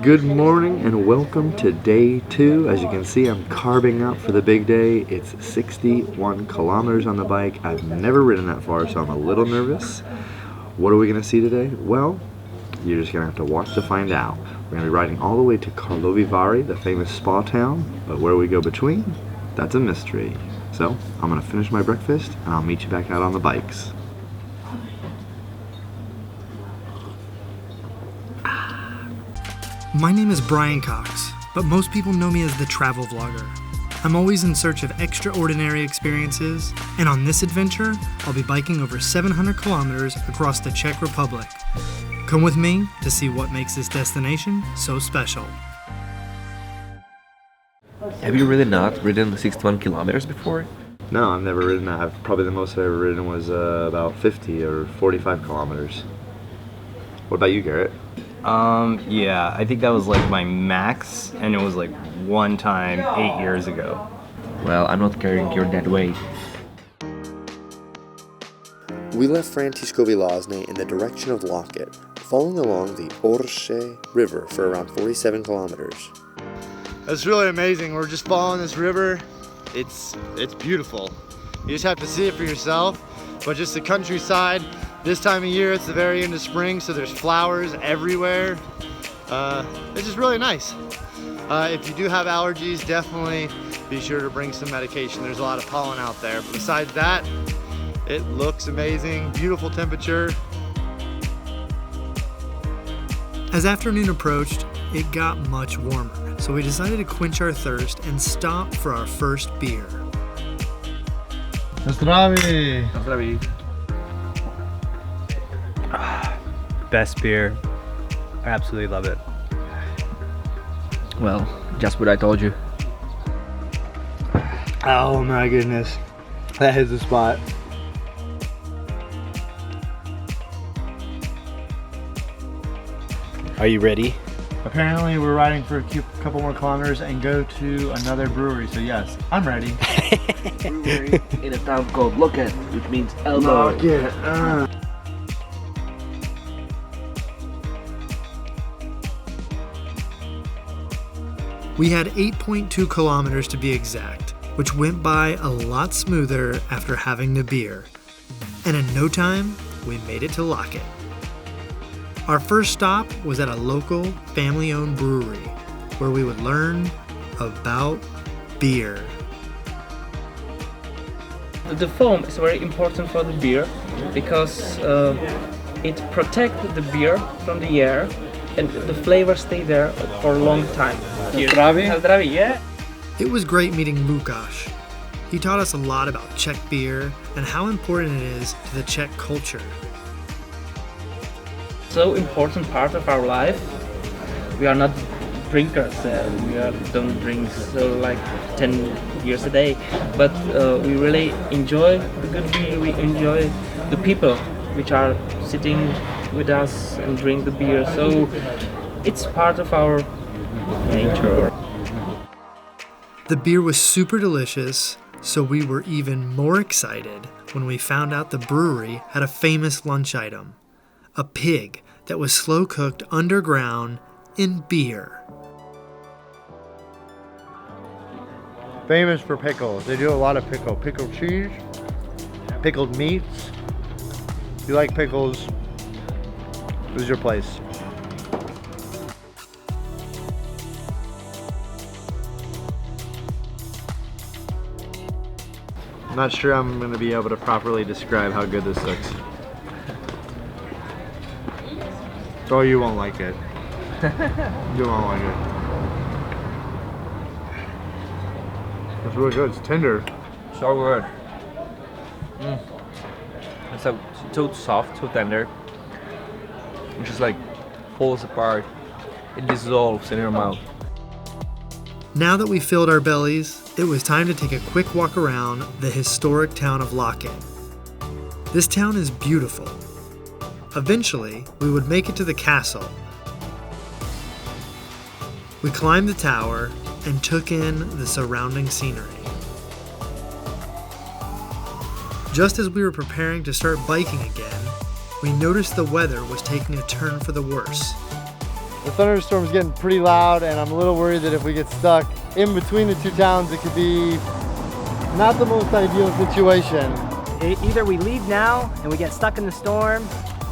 Good morning and welcome to day 2. As you can see, I'm carving up for the big day. It's 61 kilometers on the bike. I've never ridden that far, so I'm a little nervous. What are we going to see today? Well, you're just going to have to watch to find out. We're going to be riding all the way to Karlovy Vary, the famous spa town, but where we go between, that's a mystery. So, I'm going to finish my breakfast and I'll meet you back out on the bikes. My name is Brian Cox, but most people know me as the travel vlogger. I'm always in search of extraordinary experiences, and on this adventure, I'll be biking over 700 kilometers across the Czech Republic. Come with me to see what makes this destination so special. Have you really not ridden 61 kilometers before? No, I've never ridden that. Probably the most I've ever ridden was about 50 or 45 kilometers. What about you, Garrett? Yeah, I think that was like my max, and it was like one time 8 years ago. Well, I'm not carrying your dead weight. We left Františkovy Lázně in the direction of Loket, following along the Ohře River for around 47 kilometers. It's really amazing. We're just following this river. It's beautiful. You just have to see it for yourself. But just the countryside, this time of year, it's the very end of spring, so there's flowers everywhere. It's just really nice. If you do have allergies, definitely be sure to bring some medication. There's a lot of pollen out there. But besides that, it looks amazing, beautiful temperature. As afternoon approached, it got much warmer, so we decided to quench our thirst and stop for our first beer. Zdraví. Best beer. I absolutely love it. Well, just what I told you. Oh my goodness. That hits the spot. Are you ready? Apparently we're riding for a couple more kilometers and go to another brewery, so yes, I'm ready. Brewery in a town called Loket, which means elbow. Loket. We had 8.2 kilometers to be exact, which went by a lot smoother after having the beer. And in no time, we made it to Loket. Our first stop was at a local family-owned brewery, where we would learn about beer. The foam is very important for the beer because it protects the beer from the air and the flavor stay there for a long time. Zdraví. Yeah. It was great meeting Lukáš. He taught us a lot about Czech beer and how important it is to the Czech culture. So important part of our life. We are not drinkers. Don't drink like 10 years a day, but we really enjoy the good beer. We enjoy the people which are sitting with us and drink the beer. So it's part of our nature. The beer was super delicious, so we were even more excited when we found out the brewery had a famous lunch item, a pig that was slow cooked underground in beer. Famous for pickles. They do a lot of pickled cheese, pickled meats. If you like pickles, this is your place. I'm not sure I'm going to be able to properly describe how good this looks. So you won't like it. You won't like it. It's really good. It's tender. So good. It's so soft, so tender. It just like falls apart. It dissolves in your mouth. Now that we filled our bellies, it was time to take a quick walk around the historic town of Loket. This town is beautiful. Eventually, we would make it to the castle. We climbed the tower and took in the surrounding scenery. Just as we were preparing to start biking again, we noticed the weather was taking a turn for the worse. The thunderstorm's getting pretty loud, and I'm a little worried that if we get stuck in between the two towns, it could be not the most ideal situation. Either we leave now and we get stuck in the storm,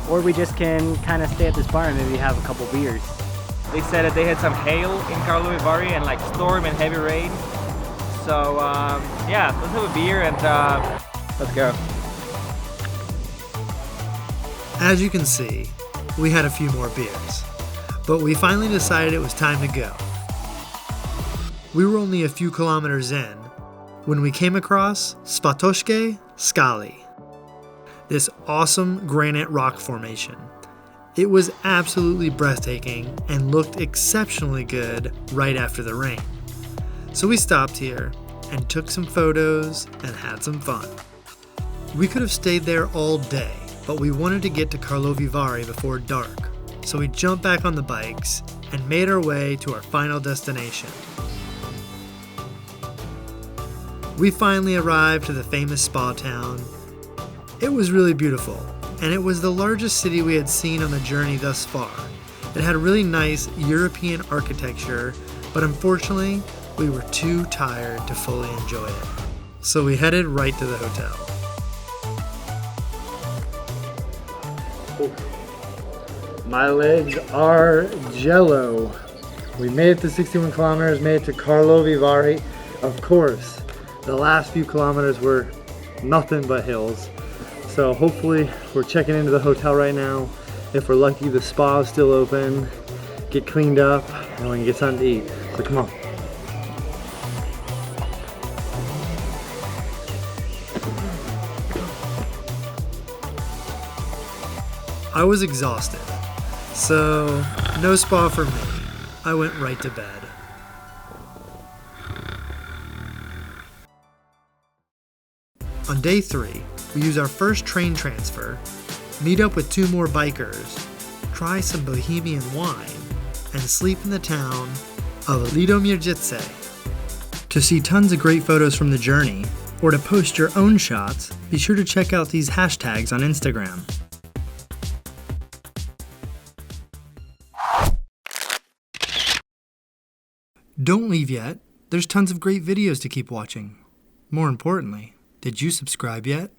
or we just can kind of stay at this bar and maybe have a couple beers. They said that they had some hail in Karlovy Vary and like storm and heavy rain. So yeah, let's have a beer and let's go. As you can see, we had a few more beers, but we finally decided it was time to go. We were only a few kilometers in when we came across Svatošské skály, this awesome granite rock formation. It was absolutely breathtaking and looked exceptionally good right after the rain. So we stopped here and took some photos and had some fun. We could have stayed there all day, but we wanted to get to Karlovy Vary before dark, so we jumped back on the bikes and made our way to our final destination. We finally arrived to the famous spa town. It was really beautiful, and it was the largest city we had seen on the journey thus far. It had really nice European architecture, but unfortunately, we were too tired to fully enjoy it. So we headed right to the hotel. My legs are jello. We made it to 61 kilometers, made it to Karlovy Vary. Of course, the last few kilometers were nothing but hills. So hopefully we're checking into the hotel right now. If we're lucky, the spa is still open. Get cleaned up and we can get something to eat. So come on. I was exhausted, so no spa for me. I went right to bed. On day 3, we use our first train transfer, meet up with 2 more bikers, try some Bohemian wine, and sleep in the town of Lidomirjice. To see tons of great photos from the journey, or to post your own shots, be sure to check out these hashtags on Instagram. Don't leave yet. There's tons of great videos to keep watching. More importantly, did you subscribe yet?